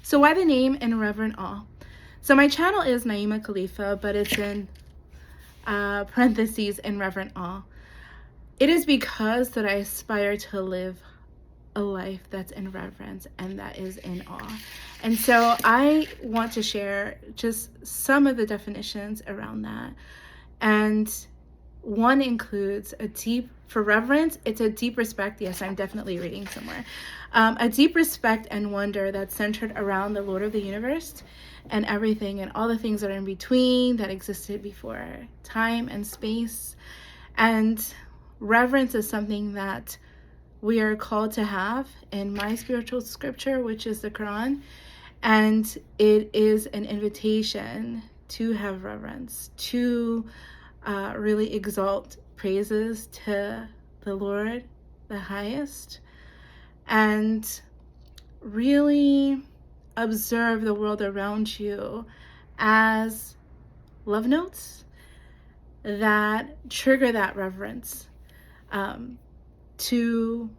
So why the name in Reverent Awe? So my channel is Naima Khalifa, but it's in parentheses in Reverent Awe. It is because that I aspire to live a life that's in reverence and that is in awe. And so I want to share just some of the definitions around that. And one includes for reverence, it's a deep respect. Yes, I'm definitely reading somewhere. A deep respect and wonder that's centered around the Lord of the universe and everything and all the things that are in between that existed before time and space. And reverence is something that we are called to have in my spiritual scripture, which is the Quran. And it is an invitation to have reverence, to really exalt praises to the Lord, the highest, and really observe the world around you as love notes that trigger that reverence, to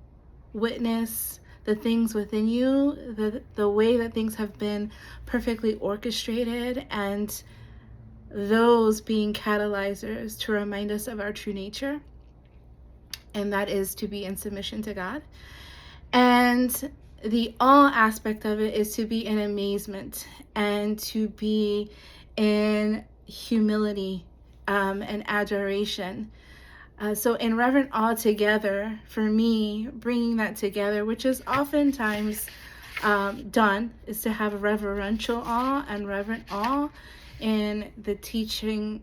witness the things within you, the way that things have been perfectly orchestrated, and those being catalyzers to remind us of our true nature, and that is to be in submission to God. And the awe aspect of it is to be in amazement and to be in humility and adoration. So in Reverent Awe together, for me, bringing that together, which is oftentimes done, is to have a reverential awe and reverent awe in the teaching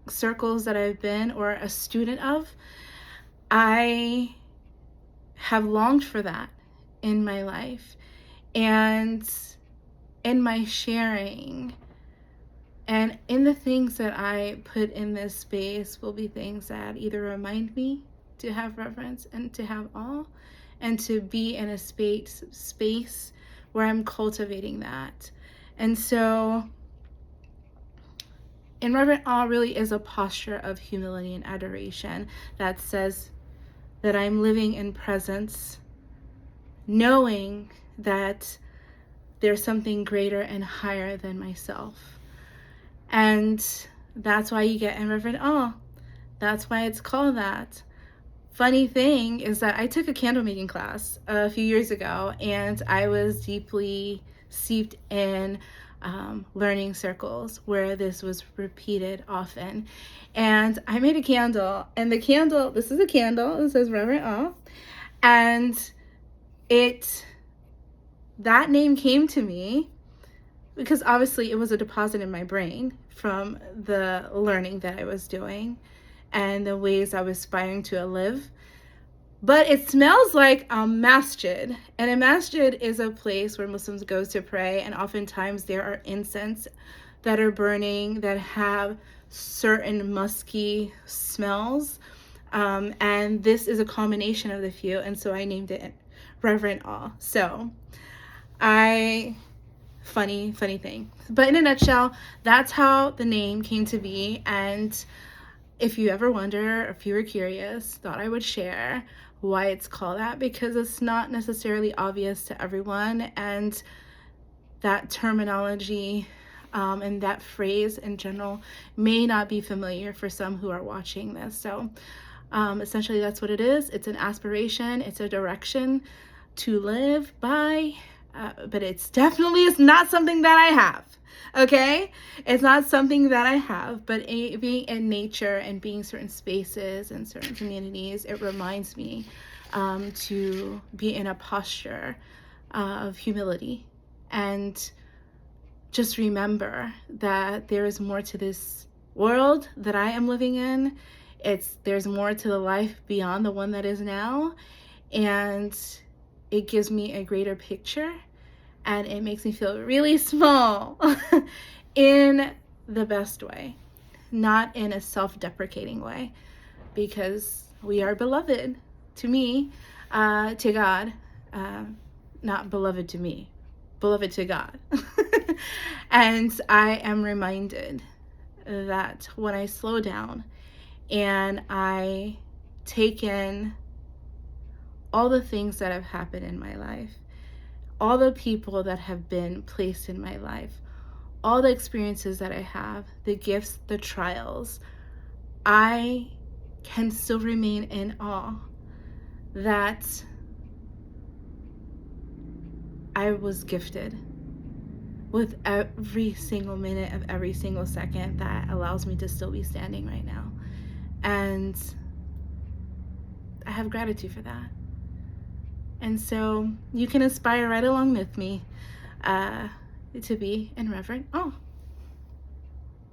circles that I've been or a student of. I have longed for that in my life, and in my sharing and in the things that I put in this space will be things that either remind me to have reverence and to have awe and to be in a space where I'm cultivating that. And so in Reverent Awe really is a posture of humility and adoration that says that I'm living in presence, knowing that there's something greater and higher than myself. And that's why you get in Reverent Awe. That's why it's called that. Funny thing is that I took a candle making class a few years ago, and I was deeply steeped in learning circles where this was repeated often. And I made a candle, and this is a candle, it says Reverent Awe, and that name came to me because obviously it was a deposit in my brain from the learning that I was doing and the ways I was aspiring to live. But it smells like a masjid. And a masjid is a place where Muslims go to pray, and oftentimes there are incense that are burning that have certain musky smells. And this is a combination of the few, and so I named it Reverent Awe. So funny thing. But in a nutshell, that's how the name came to be. And if you ever wonder, if you were curious, thought I would share why it's called that, because it's not necessarily obvious to everyone. And that terminology and that phrase in general may not be familiar for some who are watching this. So essentially that's what it is. It's an aspiration. It's a direction to live by. But it's not something that I have. Okay? It's not something that I have, but being in nature and being certain spaces and certain communities, it reminds me to be in a posture of humility and just remember that there is more to this world that I am living in. There's more to the life beyond the one that is now, and it gives me a greater picture, and it makes me feel really small in the best way, not in a self-deprecating way, because we are beloved to me, to God, not beloved to me, beloved to God. And I am reminded that when I slow down and I take in all the things that have happened in my life, all the people that have been placed in my life, all the experiences that I have, the gifts, the trials, I can still remain in awe that I was gifted with every single minute of every single second that allows me to still be standing right now. And I have gratitude for that. And so you can aspire right along with me to be in Reverent Awe.